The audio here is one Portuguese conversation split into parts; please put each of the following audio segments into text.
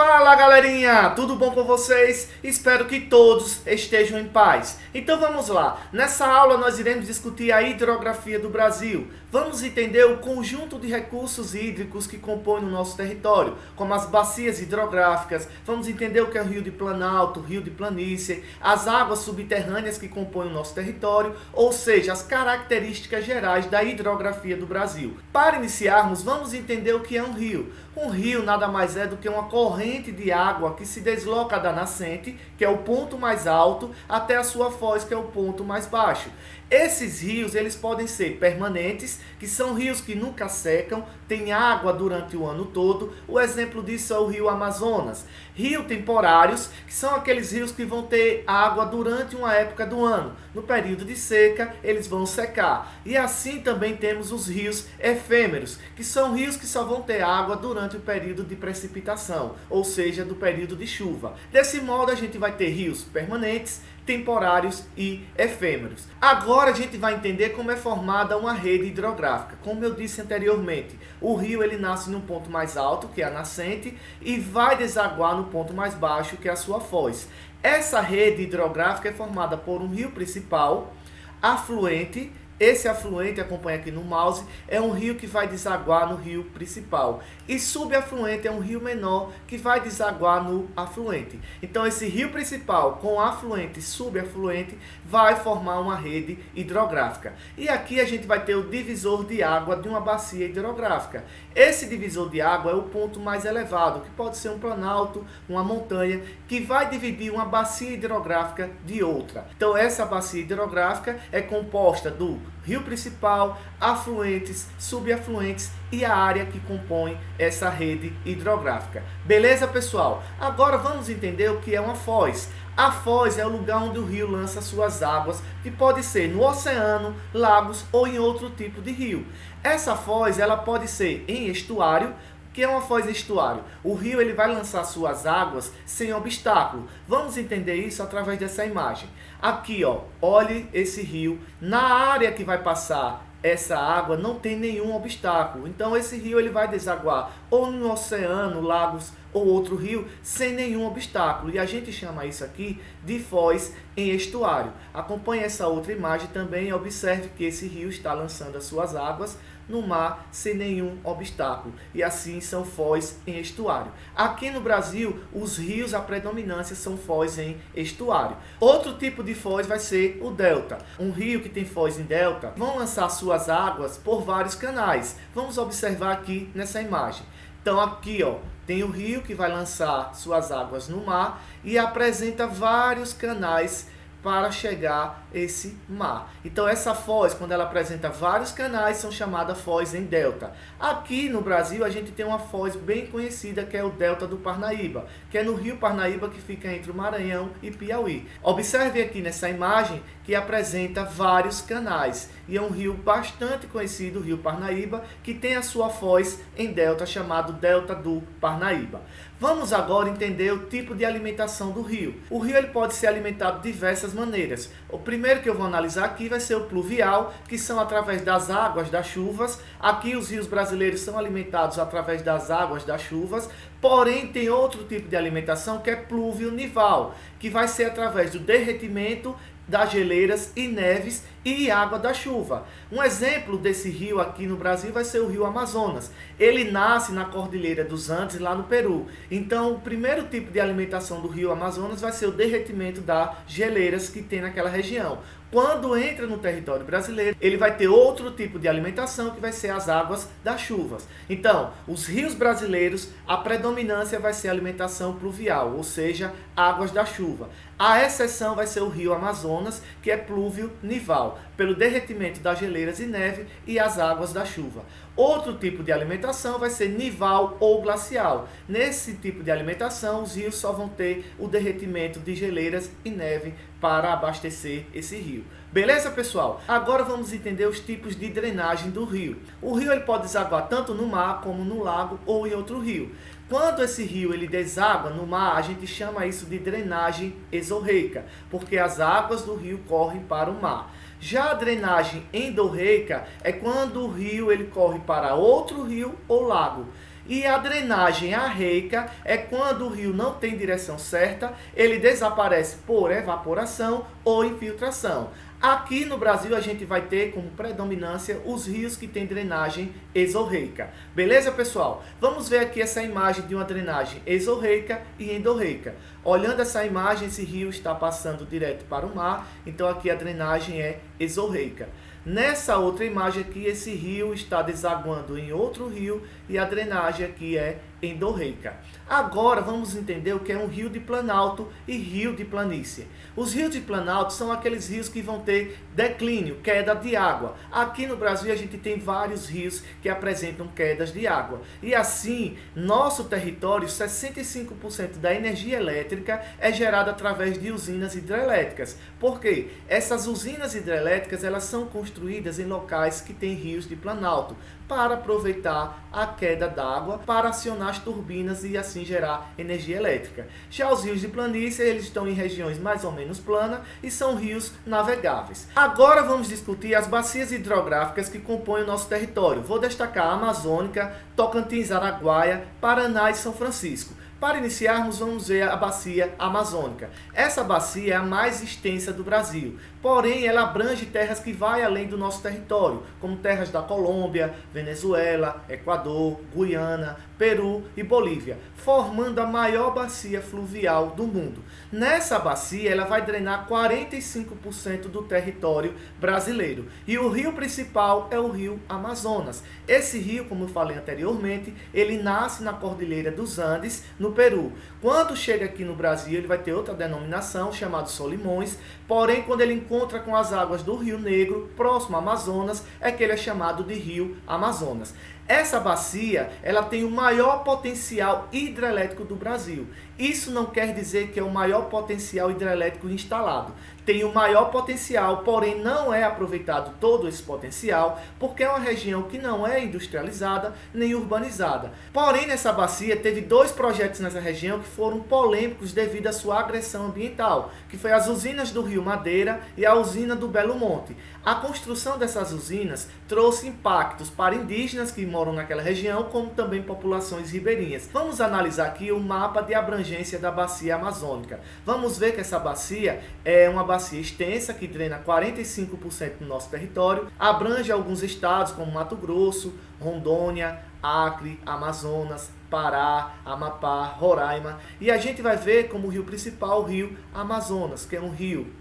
Fala galerinha, tudo bom com vocês? Espero que todos estejam em paz. Então vamos lá, nessa aula nós iremos discutir a hidrografia do Brasil. Vamos entender o conjunto de recursos hídricos que compõem o nosso território, como as bacias hidrográficas, vamos entender o que é o rio de Planalto, rio de planície, as águas subterrâneas que compõem o nosso território, ou seja, as características gerais da hidrografia do Brasil. Para iniciarmos, vamos entender o que é um rio. Um rio nada mais é do que uma corrente de água que se desloca da nascente, que é o ponto mais alto, até a sua foz, que é o ponto mais baixo. Esses rios, eles podem ser permanentes, que são rios que nunca secam, tem água durante o ano todo. O exemplo disso é o rio Amazonas. Rios temporários, que são aqueles rios que vão ter água durante uma época do ano. No período de seca, eles vão secar. E assim também temos os rios efêmeros, que são rios que só vão ter água durante o período de precipitação, ou seja, do período de chuva. Desse modo, a gente vai ter rios permanentes, temporários e efêmeros. Agora a gente vai entender como é formada uma rede hidrográfica. Como eu disse anteriormente, o rio ele nasce num ponto mais alto, que é a nascente, e vai desaguar no ponto mais baixo, que é a sua foz. Essa rede hidrográfica é formada por um rio principal, afluente. Esse afluente, acompanha aqui no mouse, é um rio que vai desaguar no rio principal. E subafluente é um rio menor que vai desaguar no afluente. Então esse rio principal com afluente e subafluente vai formar uma rede hidrográfica. E aqui a gente vai ter o divisor de água de uma bacia hidrográfica. Esse divisor de água é o ponto mais elevado, que pode ser um planalto, uma montanha, que vai dividir uma bacia hidrográfica de outra. Então essa bacia hidrográfica é composta do rio principal, afluentes, subafluentes e a área que compõe essa rede hidrográfica. Beleza, pessoal? Agora vamos entender o que é uma foz. A foz é o lugar onde o rio lança suas águas, que pode ser no oceano, lagos ou em outro tipo de rio. Essa foz ela pode ser em estuário. O que é uma foz estuário? O rio ele vai lançar suas águas sem obstáculo. Vamos entender isso através dessa imagem. Aqui, ó, olhe esse rio. Na área que vai passar essa água não tem nenhum obstáculo. Então esse rio ele vai desaguar ou no oceano, lagos ou outro rio sem nenhum obstáculo. E a gente chama isso aqui de foz em estuário. Acompanhe essa outra imagem também e observe que esse rio está lançando as suas águas no mar sem nenhum obstáculo. E assim são foz em estuário. Aqui no Brasil, os rios, a predominância são foz em estuário. Outro tipo de foz vai ser o delta. Um rio que tem foz em delta vão lançar suas águas por vários canais. Vamos observar aqui nessa imagem. Então aqui, ó, tem o rio que vai lançar suas águas no mar e apresenta vários canais para chegar esse mar. Então essa foz, quando ela apresenta vários canais, são chamadas foz em delta. Aqui no Brasil a gente tem uma foz bem conhecida que é o delta do Parnaíba, que é no rio Parnaíba que fica entre o Maranhão e Piauí. Observe aqui nessa imagem que apresenta vários canais e é um rio bastante conhecido, o rio Parnaíba, que tem a sua foz em delta chamado delta do Parnaíba. Vamos agora entender o tipo de alimentação do rio. O rio ele pode ser alimentado de diversas maneiras. O primeiro que eu vou analisar aqui vai ser o pluvial, que são através das águas das chuvas. Aqui os rios brasileiros são alimentados através das águas das chuvas. Porém, tem outro tipo de alimentação que é pluvio-nival, que vai ser através do derretimento das geleiras e neves e água da chuva. Um exemplo desse rio aqui no Brasil vai ser o rio Amazonas. Ele nasce na Cordilheira dos Andes, lá no Peru. Então, o primeiro tipo de alimentação do rio Amazonas vai ser o derretimento das geleiras que tem naquela região. Quando entra no território brasileiro, ele vai ter outro tipo de alimentação, que vai ser as águas das chuvas. Então, os rios brasileiros, a predominância vai ser a alimentação pluvial, ou seja, águas da chuva. A exceção vai ser o rio Amazonas, que é pluvio-nival, pelo derretimento das geleiras e neve e as águas da chuva. Outro tipo de alimentação vai ser nival ou glacial. Nesse tipo de alimentação, os rios só vão ter o derretimento de geleiras e neve para abastecer esse rio. Beleza, pessoal? Agora vamos entender os tipos de drenagem do rio. O rio ele pode desaguar tanto no mar como no lago ou em outro rio. Quando esse rio ele deságua no mar, a gente chama isso de drenagem exorreica, porque as águas do rio correm para o mar. Já a drenagem endorreica é quando o rio ele corre para outro rio ou lago. E a drenagem arreica é quando o rio não tem direção certa, ele desaparece por evaporação ou infiltração. Aqui no Brasil a gente vai ter como predominância os rios que têm drenagem exorreica. Beleza, pessoal? Vamos ver aqui essa imagem de uma drenagem exorreica e endorreica. Olhando essa imagem, esse rio está passando direto para o mar, então aqui a drenagem é exorreica. Nessa outra imagem aqui, esse rio está desaguando em outro rio e a drenagem aqui é endorreica. Agora vamos entender o que é um rio de planalto e rio de planície. Os rios de planalto são aqueles rios que vão ter declínio, queda de água. Aqui no Brasil a gente tem vários rios que apresentam quedas de água. E assim, nosso território, 65% da energia elétrica é gerada através de usinas hidrelétricas. Por quê? Essas usinas hidrelétricas, elas são construídas em locais que têm rios de planalto, para aproveitar a queda d'água, para acionar as turbinas e assim gerar energia elétrica. Já os rios de planície, eles estão em regiões mais ou menos planas e são rios navegáveis. Agora vamos discutir as bacias hidrográficas que compõem o nosso território. Vou destacar a Amazônica, Tocantins, Araguaia, Paraná e São Francisco. Para iniciarmos, vamos ver a bacia amazônica. Essa bacia é a mais extensa do Brasil, porém ela abrange terras que vão além do nosso território, como terras da Colômbia, Venezuela, Equador, Guiana, Peru e Bolívia, formando a maior bacia fluvial do mundo. Nessa bacia, ela vai drenar 45% do território brasileiro. E o rio principal é o rio Amazonas. Esse rio, como eu falei anteriormente, ele nasce na Cordilheira dos Andes, no Peru. Quando chega aqui no Brasil, ele vai ter outra denominação, chamado Solimões, porém, quando ele encontra com as águas do Rio Negro, próximo ao Amazonas, é que ele é chamado de Rio Amazonas. Essa bacia, ela tem o maior potencial hidrelétrico do Brasil. Isso não quer dizer que é o maior potencial hidrelétrico instalado. Tem o maior potencial, porém não é aproveitado todo esse potencial, porque é uma região que não é industrializada nem urbanizada. Porém, nessa bacia teve dois projetos nessa região que foram polêmicos devido à sua agressão ambiental, que foi as usinas do Rio Madeira e a usina do Belo Monte. A construção dessas usinas trouxe impactos para indígenas que moram naquela região, como também populações ribeirinhas. Vamos analisar aqui o mapa de abrangência da bacia amazônica. Vamos ver que essa bacia é uma bacia extensa que drena 45% do nosso território, abrange alguns estados como Mato Grosso, Rondônia, Acre, Amazonas, Pará, Amapá, Roraima, e a gente vai ver como o rio principal o rio Amazonas, que é um rio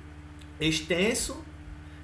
extenso,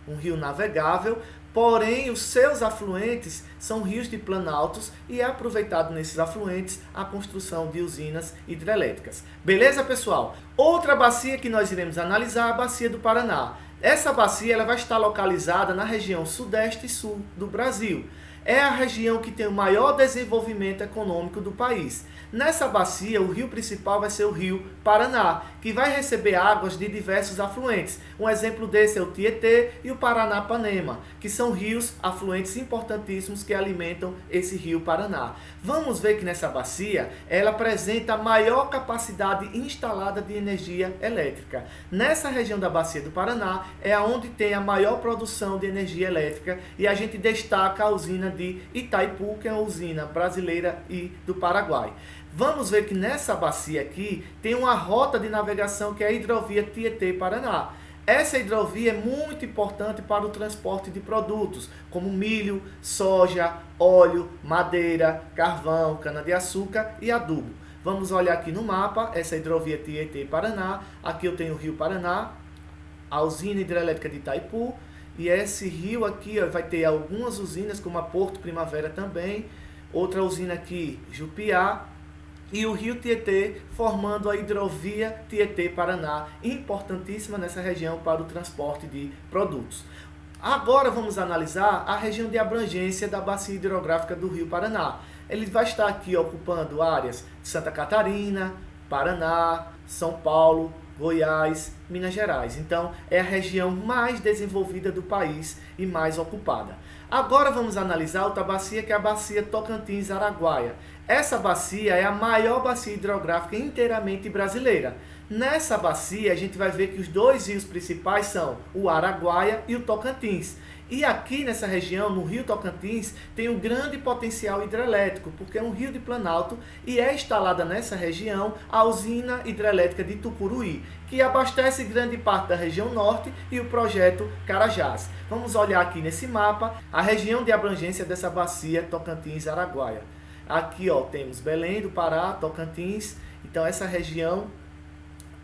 um rio navegável, porém os seus afluentes são rios de planaltos e é aproveitado nesses afluentes a construção de usinas hidrelétricas. Beleza, pessoal? Outra bacia que nós iremos analisar é a bacia do Paraná. Essa bacia ela vai estar localizada na região sudeste e sul do Brasil. É a região que tem o maior desenvolvimento econômico do país. Nessa bacia, o rio principal vai ser o rio Paraná, que vai receber águas de diversos afluentes. Um exemplo desse é o Tietê e o Paranapanema, que são rios afluentes importantíssimos que alimentam esse rio Paraná. Vamos ver que nessa bacia, ela apresenta a maior capacidade instalada de energia elétrica. Nessa região da bacia do Paraná, é onde tem a maior produção de energia elétrica e a gente destaca a usina de Itaipu, que é uma usina brasileira e do Paraguai. Vamos ver que nessa bacia aqui tem uma rota de navegação que é a hidrovia Tietê-Paraná. Essa hidrovia é muito importante para o transporte de produtos, como milho, soja, óleo, madeira, carvão, cana-de-açúcar e adubo. Vamos olhar aqui no mapa, essa hidrovia Tietê-Paraná. Aqui eu tenho o rio Paraná, a usina hidrelétrica de Itaipu, e esse rio aqui vai ter algumas usinas, como a Porto Primavera também, outra usina aqui, Jupiá, e o rio Tietê formando a hidrovia Tietê-Paraná, importantíssima nessa região para o transporte de produtos. Agora vamos analisar a região de abrangência da bacia hidrográfica do rio Paraná. Ele vai estar aqui ocupando áreas de Santa Catarina, Paraná, São Paulo, Goiás, Minas Gerais. Então, é a região mais desenvolvida do país e mais ocupada. Agora vamos analisar outra bacia, que é a bacia Tocantins-Araguaia. Essa bacia é a maior bacia hidrográfica inteiramente brasileira. Nessa bacia, a gente vai ver que os dois rios principais são o Araguaia e o Tocantins. E aqui nessa região, no Rio Tocantins, tem um grande potencial hidrelétrico, porque é um rio de planalto e é instalada nessa região a usina hidrelétrica de Tucuruí, que abastece grande parte da região norte, e o projeto Carajás. Vamos olhar aqui nesse mapa a região de abrangência dessa bacia Tocantins-Araguaia. Aqui ó, temos Belém do Pará, Tocantins, então essa região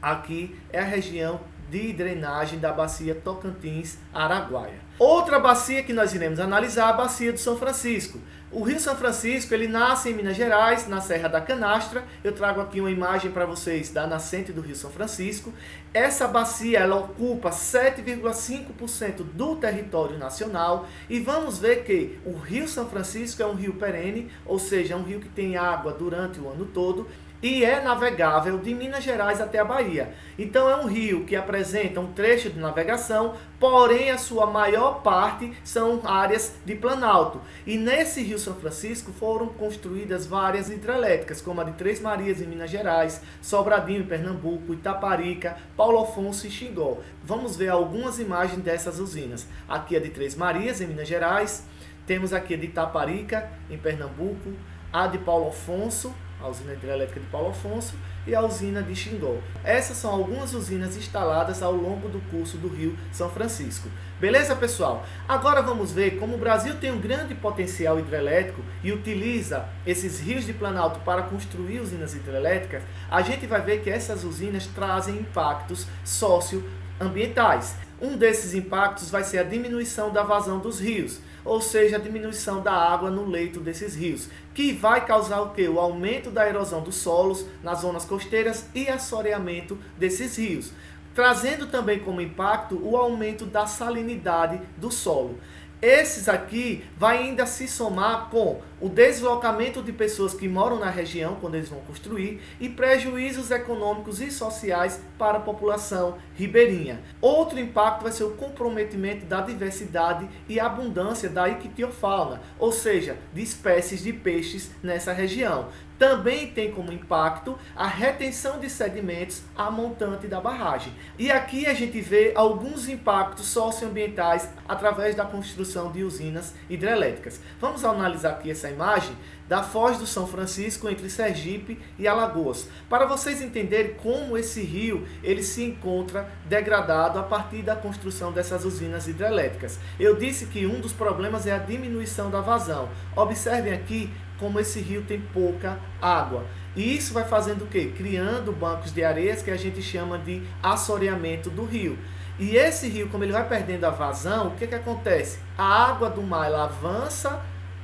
aqui é a região de drenagem da bacia Tocantins-Araguaia. Outra bacia que nós iremos analisar é a bacia do São Francisco. O Rio São Francisco, ele nasce em Minas Gerais, na Serra da Canastra. Eu trago aqui uma imagem para vocês da nascente do Rio São Francisco. Essa bacia, ela ocupa 7,5% do território nacional. E vamos ver que o Rio São Francisco é um rio perene, ou seja, é um rio que tem água durante o ano todo, e é navegável de Minas Gerais até a Bahia. Então é um rio que apresenta um trecho de navegação, porém a sua maior parte são áreas de planalto. E nesse Rio São Francisco foram construídas várias hidrelétricas, como a de Três Marias em Minas Gerais, Sobradinho em Pernambuco, Itaparica, Paulo Afonso e Xingó. Vamos ver algumas imagens dessas usinas. Aqui a de Três Marias em Minas Gerais, temos aqui a de Itaparica em Pernambuco, a de Paulo Afonso, a usina hidrelétrica de Paulo Afonso, e a usina de Xingó. Essas são algumas usinas instaladas ao longo do curso do Rio São Francisco. Beleza, pessoal? Agora vamos ver como o Brasil tem um grande potencial hidrelétrico e utiliza esses rios de planalto para construir usinas hidrelétricas. A gente vai ver que essas usinas trazem impactos socioambientais. Um desses impactos vai ser a diminuição da vazão dos rios, ou seja, a diminuição da água no leito desses rios, que vai causar o quê? O aumento da erosão dos solos nas zonas costeiras e assoreamento desses rios, trazendo também como impacto o aumento da salinidade do solo. Esses aqui vai ainda se somar com o deslocamento de pessoas que moram na região quando eles vão construir e prejuízos econômicos e sociais para a população ribeirinha. Outro impacto vai ser o comprometimento da diversidade e abundância da ictiofauna, ou seja, de espécies de peixes nessa região. Também tem como impacto a retenção de sedimentos a montante da barragem. E aqui a gente vê alguns impactos socioambientais através da construção de usinas hidrelétricas. Vamos analisar aqui essa imagem da Foz do São Francisco entre Sergipe e Alagoas, para vocês entenderem como esse rio ele se encontra degradado a partir da construção dessas usinas hidrelétricas. Eu disse que um dos problemas é a diminuição da vazão. Observem aqui como esse rio tem pouca água. E isso vai fazendo o quê? Criando bancos de areias que a gente chama de assoreamento do rio. E esse rio, como ele vai perdendo a vazão, o que acontece? A água do mar ela avança,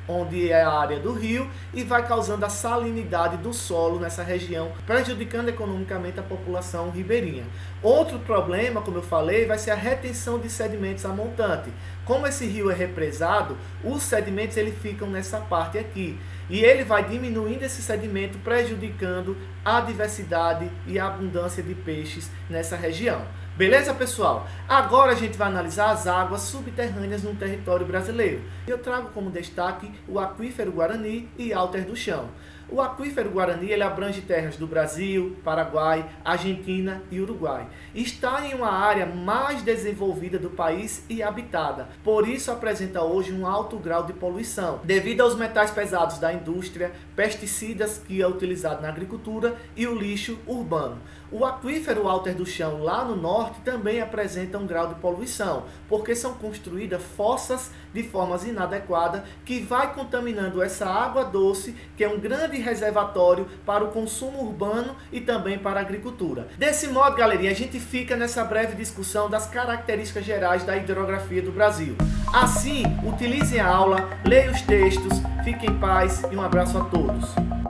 onde é a área do rio, e vai causando a salinidade do solo nessa região, prejudicando economicamente a população ribeirinha. Outro problema, como eu falei, vai ser a retenção de sedimentos a montante. Como esse rio é represado, os sedimentos eles ficam nessa parte aqui. E ele vai diminuindo esse sedimento, prejudicando a diversidade e a abundância de peixes nessa região. Beleza, pessoal? Agora a gente vai analisar as águas subterrâneas no território brasileiro. Eu trago como destaque o Aquífero Guarani e Alter do Chão. O Aquífero Guarani ele abrange terras do Brasil, Paraguai, Argentina e Uruguai. Está em uma área mais desenvolvida do país e habitada. Por isso apresenta hoje um alto grau de poluição, devido aos metais pesados da indústria, pesticidas que é utilizado na agricultura e o lixo urbano. O aquífero Alter do Chão, lá no norte, também apresenta um grau de poluição, porque são construídas fossas de formas inadequadas, que vai contaminando essa água doce, que é um grande reservatório para o consumo urbano e também para a agricultura. Desse modo, galerinha, a gente fica nessa breve discussão das características gerais da hidrografia do Brasil. Assim, utilizem a aula, leiam os textos, fiquem em paz e um abraço a todos.